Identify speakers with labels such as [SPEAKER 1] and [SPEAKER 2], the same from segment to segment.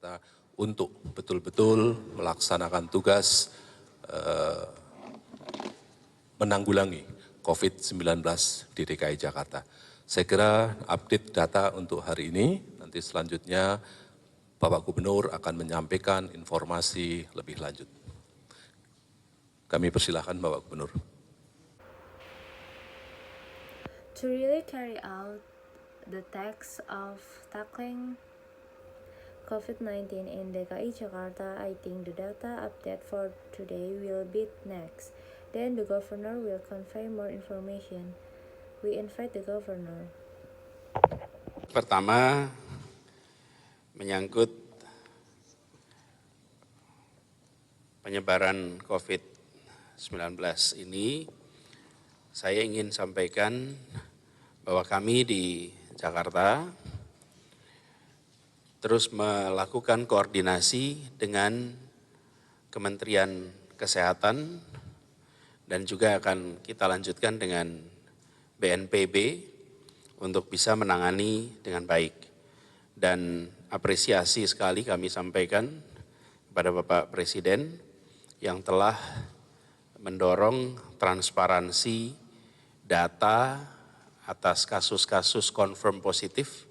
[SPEAKER 1] Jakarta untuk betul-betul melaksanakan tugas menanggulangi COVID-19 di DKI Jakarta. Saya kira update data untuk hari ini, nanti selanjutnya Bapak Gubernur akan menyampaikan informasi lebih lanjut. Kami persilahkan Bapak Gubernur.
[SPEAKER 2] To really carry out the task of tackling COVID-19 in DKI Jakarta, I think the data update for today will be next. Then the Governor will convey more information. We invite the Governor.
[SPEAKER 3] Pertama, menyangkut penyebaran COVID-19 ini, saya ingin sampaikan bahwa kami di Jakarta terus melakukan koordinasi dengan Kementerian Kesehatan dan juga akan kita lanjutkan dengan BNPB untuk bisa menangani dengan baik. Dan apresiasi sekali kami sampaikan kepada Bapak Presiden yang telah mendorong transparansi data atas kasus-kasus confirm positif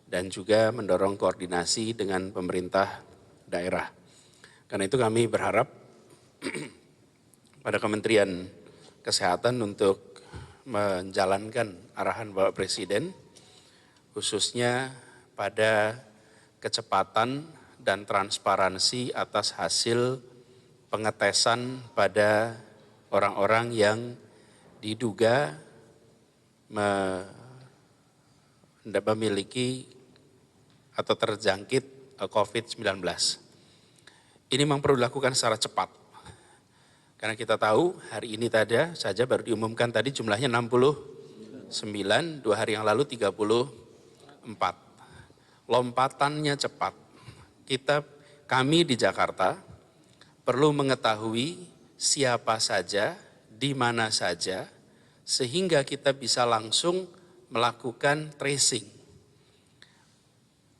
[SPEAKER 3] dan juga mendorong koordinasi dengan pemerintah daerah. Karena itu kami berharap pada Kementerian Kesehatan untuk menjalankan arahan Bapak Presiden, khususnya pada kecepatan dan transparansi atas hasil pengetesan pada orang-orang yang diduga memiliki atau terjangkit COVID-19. Ini memang perlu dilakukan secara cepat. Karena kita tahu hari ini saja baru diumumkan tadi jumlahnya 69, 2 hari yang lalu 34. Lompatannya cepat. Kami di Jakarta perlu mengetahui siapa saja, di mana saja, sehingga kita bisa langsung melakukan tracing.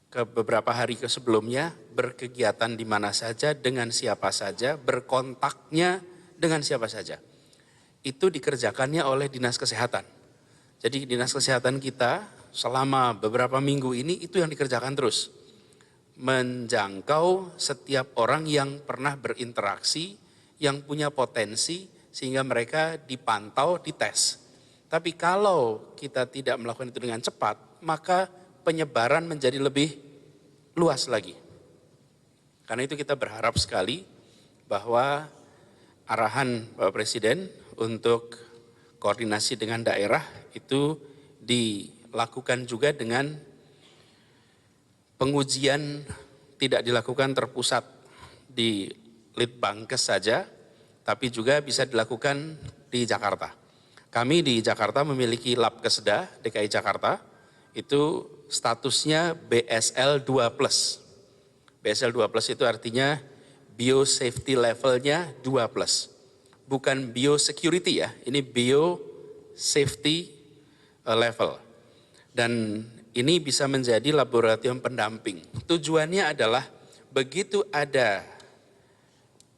[SPEAKER 3] Ke beberapa hari sebelumnya berkegiatan di mana saja, dengan siapa saja, berkontaknya dengan siapa saja. Itu dikerjakannya oleh Dinas Kesehatan. Jadi Dinas Kesehatan kita selama beberapa minggu ini itu yang dikerjakan terus. Menjangkau setiap orang yang pernah berinteraksi, yang punya potensi, sehingga mereka dipantau, dites. Tapi kalau kita tidak melakukan itu dengan cepat, maka penyebaran menjadi lebih luas lagi. Karena itu kita berharap sekali bahwa arahan Bapak Presiden untuk koordinasi dengan daerah itu dilakukan juga dengan pengujian tidak dilakukan terpusat di Litbangkes saja, tapi juga bisa dilakukan di Jakarta. Kami di Jakarta memiliki Lab Keseda DKI Jakarta, itu statusnya BSL 2+. BSL 2+ itu artinya biosafety levelnya 2+. Bukan biosecurity ya, ini biosafety level. Dan ini bisa menjadi laboratorium pendamping. Tujuannya adalah begitu ada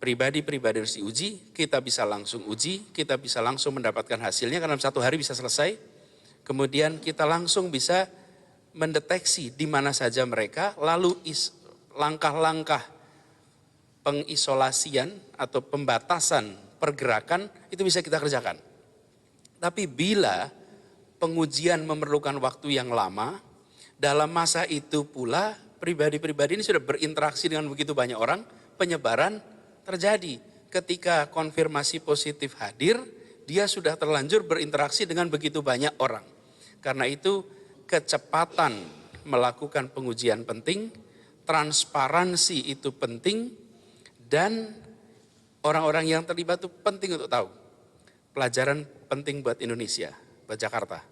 [SPEAKER 3] pribadi-pribadi harus diuji, kita bisa langsung uji, kita bisa langsung mendapatkan hasilnya karena 1 hari bisa selesai. Kemudian kita langsung bisa mendeteksi di mana saja mereka, lalu langkah-langkah pengisolasian atau pembatasan pergerakan itu bisa kita kerjakan. Tapi bila pengujian memerlukan waktu yang lama, dalam masa itu pula pribadi-pribadi ini sudah berinteraksi dengan begitu banyak orang, penyebaran terjadi. Ketika konfirmasi positif hadir, dia sudah terlanjur berinteraksi dengan begitu banyak orang. Karena itu kecepatan melakukan pengujian penting, transparansi itu penting, dan orang-orang yang terlibat itu penting untuk tahu. Pelajaran penting buat Indonesia, buat Jakarta.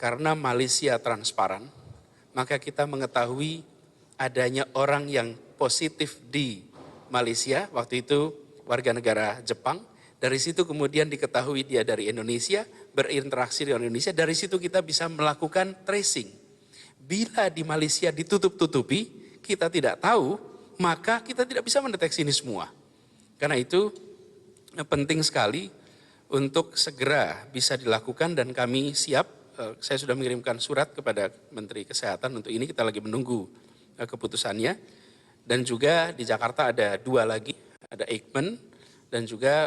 [SPEAKER 3] Karena Malaysia transparan, maka kita mengetahui adanya orang yang positif di Malaysia, waktu itu warga negara Jepang. Dari situ kemudian diketahui dia dari Indonesia, berinteraksi dengan Indonesia, dari situ kita bisa melakukan tracing. Bila di Malaysia ditutup-tutupi, kita tidak tahu, maka kita tidak bisa mendeteksi ini semua. Karena itu penting sekali untuk segera bisa dilakukan dan kami siap. Saya sudah mengirimkan surat kepada Menteri Kesehatan untuk ini, kita lagi menunggu keputusannya. Dan juga di Jakarta ada 2 lagi, ada Eijkman dan juga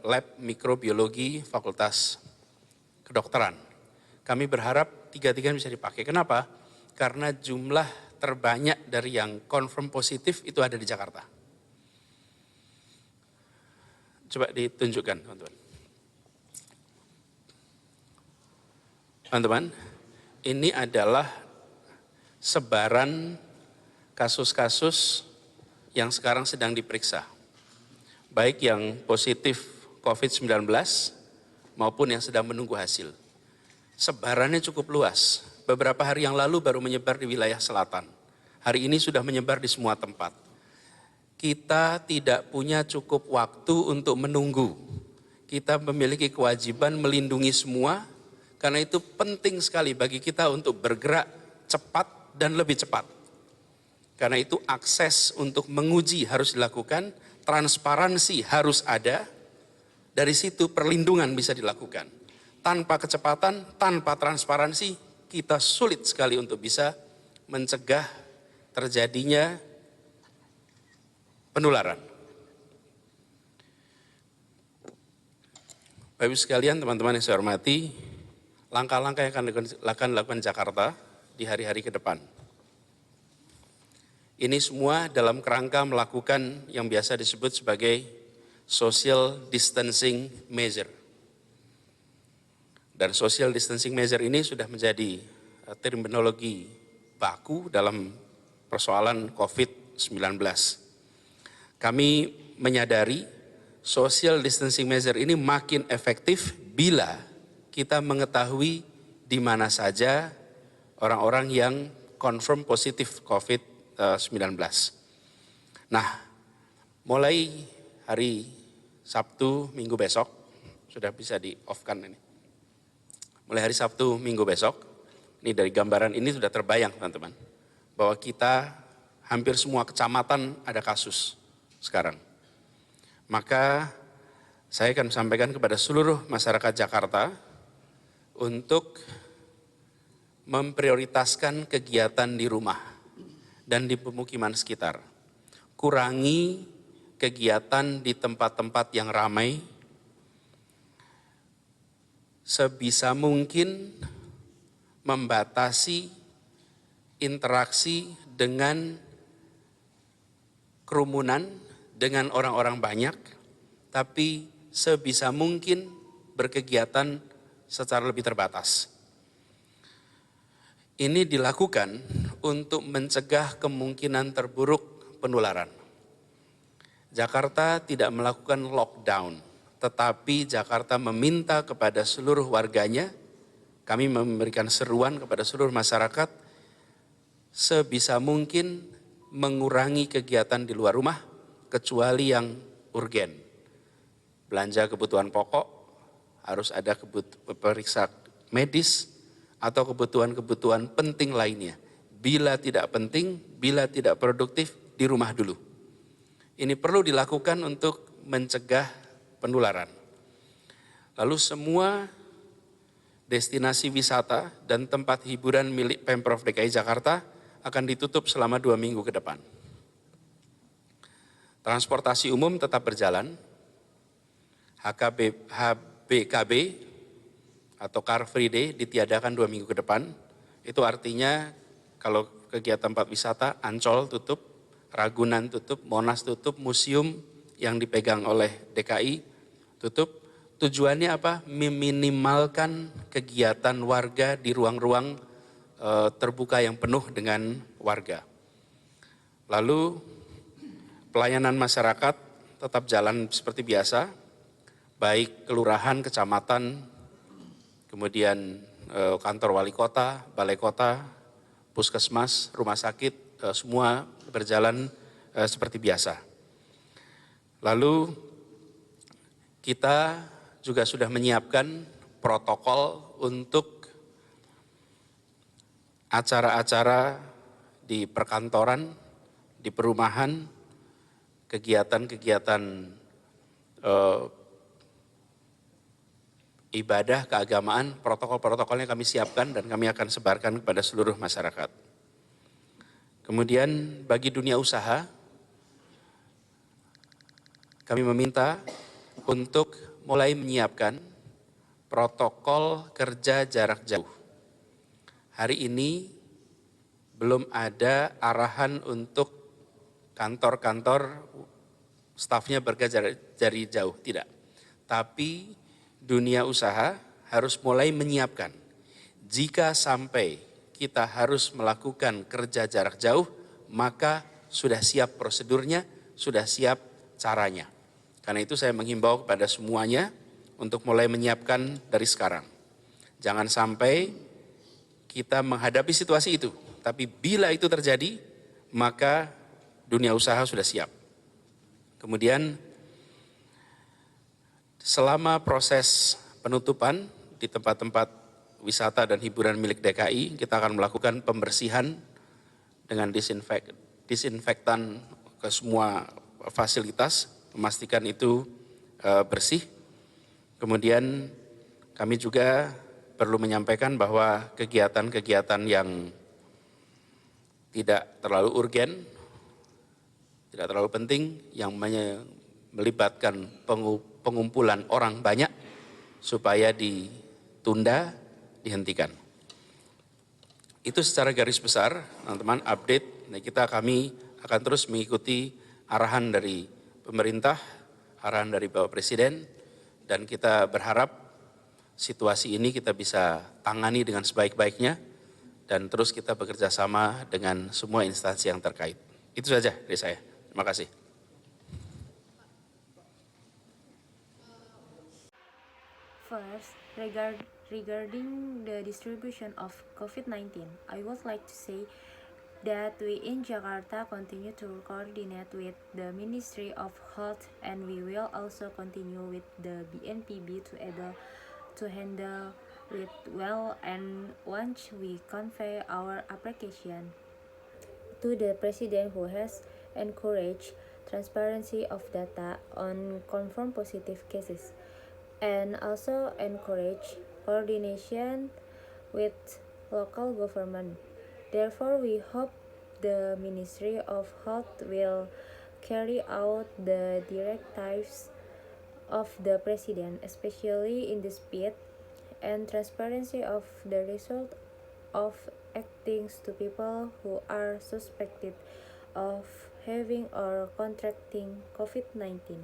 [SPEAKER 3] lab mikrobiologi Fakultas Kedokteran. Kami berharap 3-3 bisa dipakai. Kenapa? Karena jumlah terbanyak dari yang confirm positif itu ada di Jakarta. Coba ditunjukkan, teman-teman. Teman-teman, ini adalah sebaran kasus-kasus yang sekarang sedang diperiksa. Baik yang positif COVID-19 maupun yang sedang menunggu hasil. Sebarannya cukup luas. Beberapa hari yang lalu baru menyebar di wilayah selatan. Hari ini sudah menyebar di semua tempat. Kita tidak punya cukup waktu untuk menunggu. Kita memiliki kewajiban melindungi semua. Karena itu penting sekali bagi kita untuk bergerak cepat dan lebih cepat. Karena itu akses untuk menguji harus dilakukan, transparansi harus ada, dari situ perlindungan bisa dilakukan. Tanpa kecepatan, tanpa transparansi, kita sulit sekali untuk bisa mencegah terjadinya penularan. Bapak Ibu sekalian, teman-teman yang saya hormati, langkah-langkah yang akan dilakukan Jakarta di hari-hari ke depan. Ini semua dalam kerangka melakukan yang biasa disebut sebagai social distancing measure. Dan social distancing measure ini sudah menjadi terminologi baku dalam persoalan COVID-19. Kami menyadari social distancing measure ini makin efektif bila kita mengetahui di mana saja orang-orang yang confirm positif COVID-19. Nah, mulai hari Sabtu minggu besok, sudah bisa di-off-kan ini. Mulai hari Sabtu minggu besok, ini dari gambaran ini sudah terbayang teman-teman, bahwa kita hampir semua kecamatan ada kasus sekarang. Maka saya akan sampaikan kepada seluruh masyarakat Jakarta untuk memprioritaskan kegiatan di rumah dan di pemukiman sekitar. Kurangi kegiatan di tempat-tempat yang ramai. Sebisa mungkin membatasi interaksi dengan kerumunan, dengan orang-orang banyak, tapi sebisa mungkin berkegiatan secara lebih terbatas. Ini dilakukan untuk mencegah kemungkinan terburuk penularan. Jakarta tidak melakukan lockdown, tetapi Jakarta meminta kepada seluruh warganya, kami memberikan seruan kepada seluruh masyarakat, sebisa mungkin mengurangi kegiatan di luar rumah, kecuali yang urgen. Belanja kebutuhan pokok, harus ada periksa medis atau kebutuhan-kebutuhan penting lainnya. Bila tidak penting, bila tidak produktif, di rumah dulu. Ini perlu dilakukan untuk mencegah penularan. Lalu semua destinasi wisata dan tempat hiburan milik Pemprov DKI Jakarta akan ditutup selama 2 minggu ke depan. Transportasi umum tetap berjalan, HBKB atau Car Free Day ditiadakan 2 minggu ke depan. Itu artinya kalau kegiatan tempat wisata, Ancol tutup, Ragunan tutup, Monas tutup, museum yang dipegang oleh DKI tutup. Tujuannya apa? Meminimalkan kegiatan warga di ruang-ruang terbuka yang penuh dengan warga. Lalu pelayanan masyarakat tetap jalan seperti biasa, baik kelurahan, kecamatan, kemudian kantor wali kota, balai kota, puskesmas, rumah sakit, semua berjalan seperti biasa. Lalu kita juga sudah menyiapkan protokol untuk acara-acara di perkantoran di perumahan, kegiatan-kegiatan ibadah keagamaan, protokol-protokolnya kami siapkan dan kami akan sebarkan kepada seluruh masyarakat. Kemudian bagi dunia usaha, kami meminta untuk mulai menyiapkan protokol kerja jarak jauh. Hari ini belum ada arahan untuk kantor-kantor stafnya bekerja dari jauh, tidak. Tapi dunia usaha harus mulai menyiapkan. Jika sampai kita harus melakukan kerja jarak jauh, maka sudah siap prosedurnya, sudah siap caranya. Karena itu saya menghimbau kepada semuanya untuk mulai menyiapkan dari sekarang. Jangan sampai kita menghadapi situasi itu, tapi bila itu terjadi, maka dunia usaha sudah siap. Kemudian selama proses penutupan di tempat-tempat wisata dan hiburan milik DKI, kita akan melakukan pembersihan dengan disinfektan ke semua fasilitas, memastikan itu bersih. Kemudian kami juga perlu menyampaikan bahwa kegiatan-kegiatan yang tidak terlalu urgen, tidak terlalu penting, yang melibatkan pengumpulan orang banyak, supaya ditunda, dihentikan. Itu secara garis besar, teman-teman, update. Nah, kami akan terus mengikuti arahan dari pemerintah, arahan dari Bapak Presiden, dan kita berharap situasi ini kita bisa tangani dengan sebaik-baiknya, dan terus kita bekerja sama dengan semua instansi yang terkait. Itu saja dari saya. Terima kasih.
[SPEAKER 2] First, regarding the distribution of COVID-19, I would like to say that we in Jakarta continue to coordinate with the Ministry of Health, and we will also continue with the BNPB to able to handle it well, and once we convey our application to the President, who has encouraged transparency of data on confirmed positive cases, and also encourage coordination with local government. Therefore, we hope the Ministry of Health will carry out the directives of the President, especially in the speed and transparency of the result of acting to people who are suspected of having or contracting COVID-19.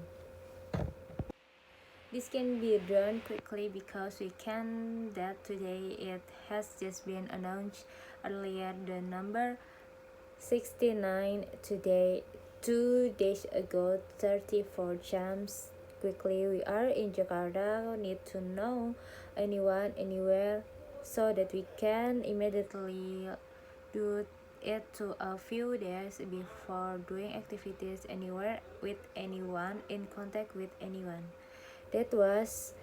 [SPEAKER 2] This can be done quickly because we can that today it has just been announced earlier the number 69 today, 2 days ago, 34 jams. Quickly, we are in Jakarta, need to know anyone, anywhere, so that we can immediately do it to a few days before doing activities anywhere with anyone, in contact with anyone. That was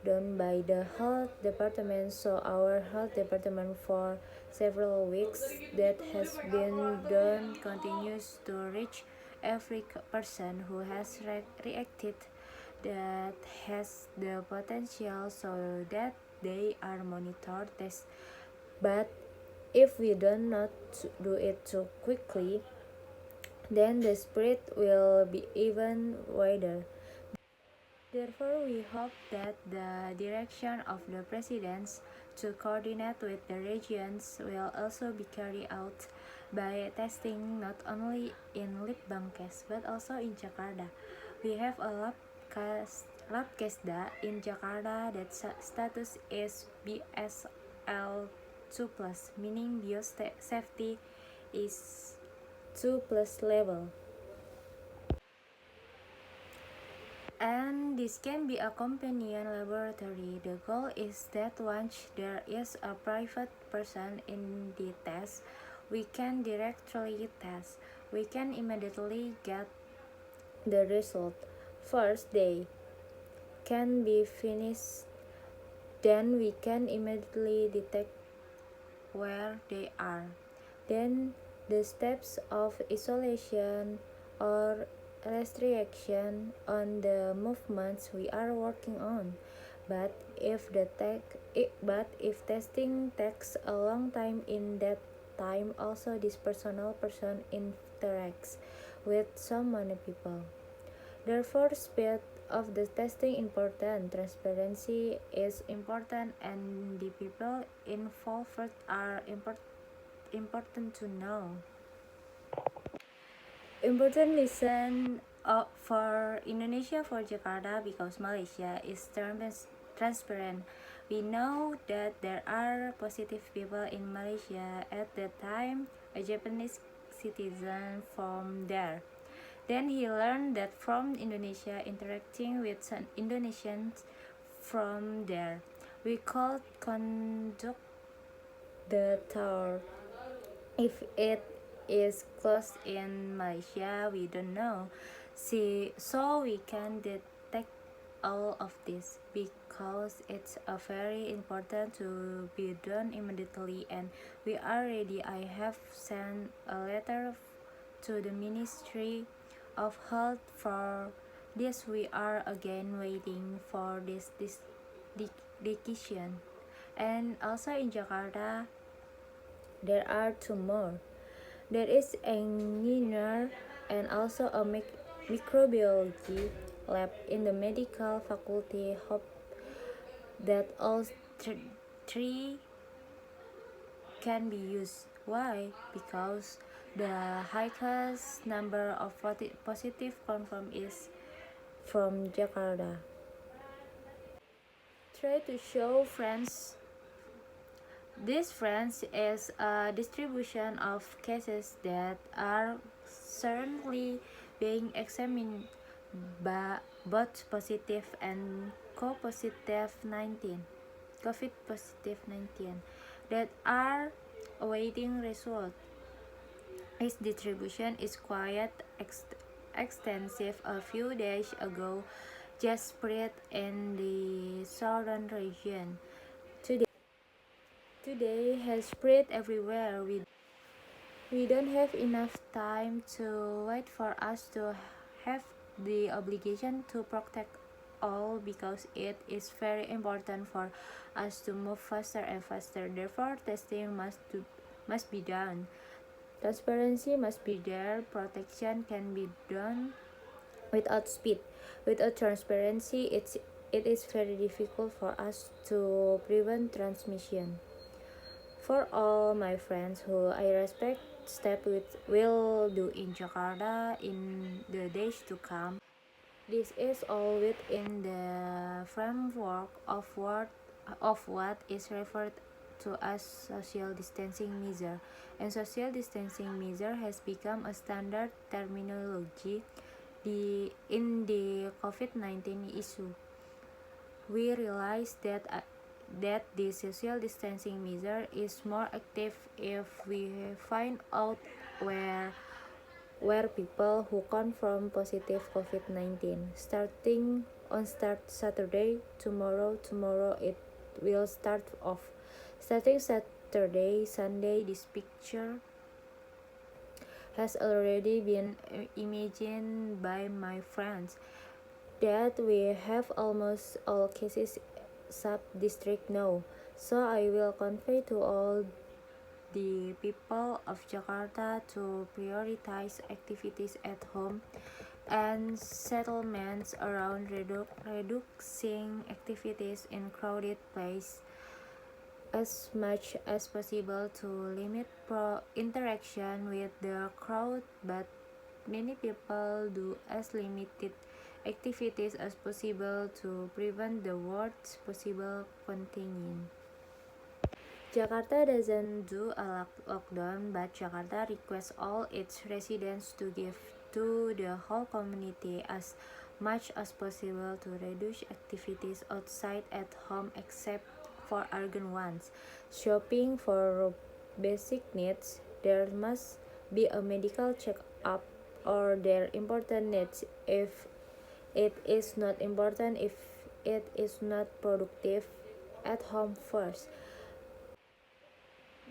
[SPEAKER 2] done by the health department, so our health department for several weeks that has been done continues to reach every person who has reacted that has the potential, so that they are monitored, test. But if we do not do it too quickly, then the spread will be even wider. Therefore, we hope that the direction of the presidents to coordinate with the regions will also be carried out by testing not only in Litbangkes but also in Jakarta. We have a Labkesda in Jakarta that status is BSL 2+, meaning biosafety is 2+ level. And this can be a companion laboratory. The goal is that once there is a private person in the test, we can directly test. We can immediately get the result. First day can be finished, then we can immediately detect where they are. Then the steps of isolation or restriction on the movements we are working on. But if testing takes a long time, in that time also this personal person interacts with so many people. Therefore, speed of the testing important, transparency is important, and the people involved are important to know. Important lesson for Indonesia, for Jakarta, because Malaysia is transparent. We know that there are positive people in Malaysia. At that time, a Japanese citizen from there. Then he learned that from Indonesia, interacting with some Indonesians from there. We could conduct the tour. If it is closed in Malaysia, we don't know. So we can detect all of this because it's a very important to be done immediately, and we are ready. I have sent a letter to the Ministry of Health for this. We are again waiting for this decision. And also in Jakarta, there are two more. There is engineer and also a microbiology lab in the medical faculty. Hope that all three can be used. Why? Because the highest number of positive confirm is from Jakarta. Try to show friends. This friends is a distribution of cases that are currently being examined by both positive and co-positive 19 COVID positive 19 that are awaiting result. Its distribution is quite extensive. A few days ago, just spread in the southern region. Today has spread everywhere. We don't have enough time to wait for us to have the obligation to protect all, because it is very important for us to move faster and faster. Therefore, testing must be done. Transparency must be there. Protection can be done without speed. Without transparency, it is very difficult for us to prevent transmission. For all my friends who I respect, step will do in Jakarta in the days to come. This is all within the framework of what is referred to as social distancing measure. And social distancing measure has become a standard terminology in the COVID-19 issue. We realize that the social distancing measure is more active if we find out where people who confirm positive COVID-19. Starting on Saturday, tomorrow it will start off. Starting Saturday, Sunday, this picture has already been imagined by my friends, that we have almost all cases sub-district now. So I will convey to all the people of Jakarta to prioritize activities at home and settlements around reducing activities in crowded places as much as possible to limit interaction with the crowd, but many people do as limited activities as possible to prevent the worst possible contagion. Jakarta doesn't do a lockdown, but Jakarta requests all its residents to give to the whole community as much as possible to reduce activities outside at home except for urgent ones. Shopping for basic needs, there must be a medical check-up or their important needs. If it is not important, if it is not productive, at home first.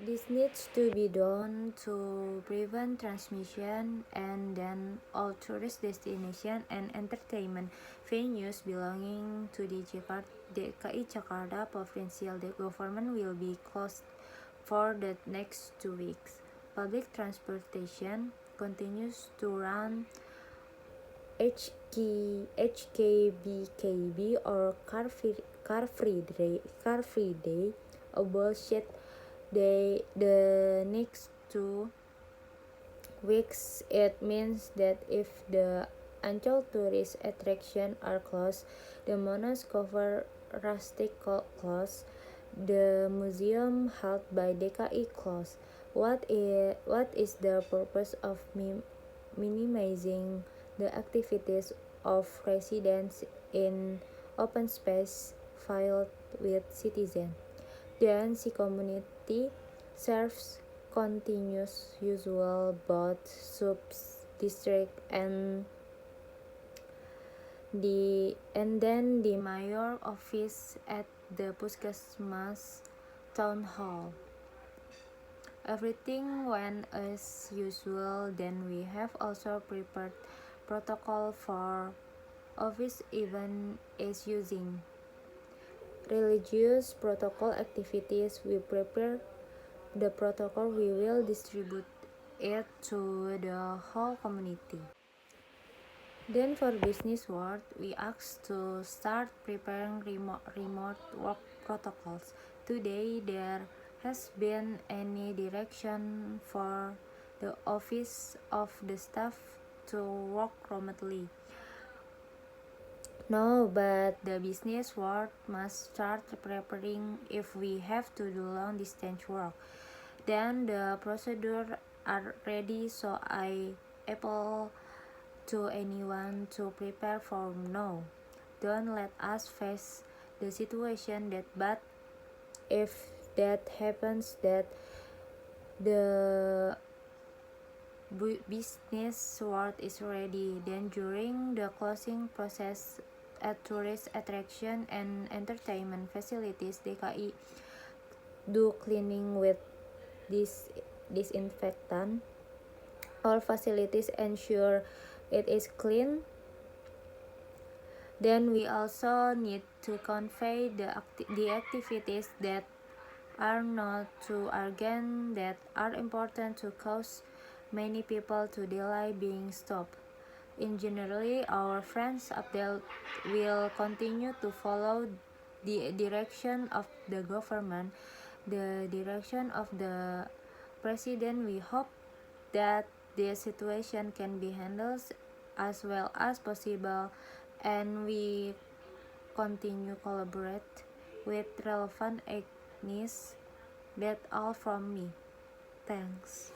[SPEAKER 2] This needs to be done to prevent transmission, and then all tourist destinations and entertainment venues belonging to the DKI Jakarta provincial government will be closed for the next 2 weeks. Public transportation continues to run HKBKB or car free day, a bullshit day. The next 2 weeks, it means that if the Ancol tourist attractions are closed, the Monas Cover Rustic closed, the museum held by DKI closed. What is the purpose of minimizing the activities of residents in open space filled with citizens? Then the community serves continuous usual both sub-district and then the mayor office at the Puskesmas town hall. Everything went as usual. Then we have also prepared protocol for office even is using religious protocol activities. We prepare the protocol, we will distribute it to the whole community. Then for business world, we asked to start preparing remote work protocols. Today there has been any direction for the office of the staff to work remotely. No, but the business world must start preparing if we have to do long distance work. Then the procedure are ready, so I appeal to anyone to prepare for now. Don't let us face the situation that bad. If that happens, that the business world is ready. Then during the closing process at tourist attraction and entertainment facilities, DKI do cleaning with disinfectant. All facilities ensure it is clean. Then we also need to convey the activities that are not too urgent, that are important to cause many people to delay being stopped. In generally, our friends Abdel will continue to follow the direction of the government, the direction of the president. We hope that the situation can be handled as well as possible, and we continue collaborate with relevant agencies. That's all from me. Thanks.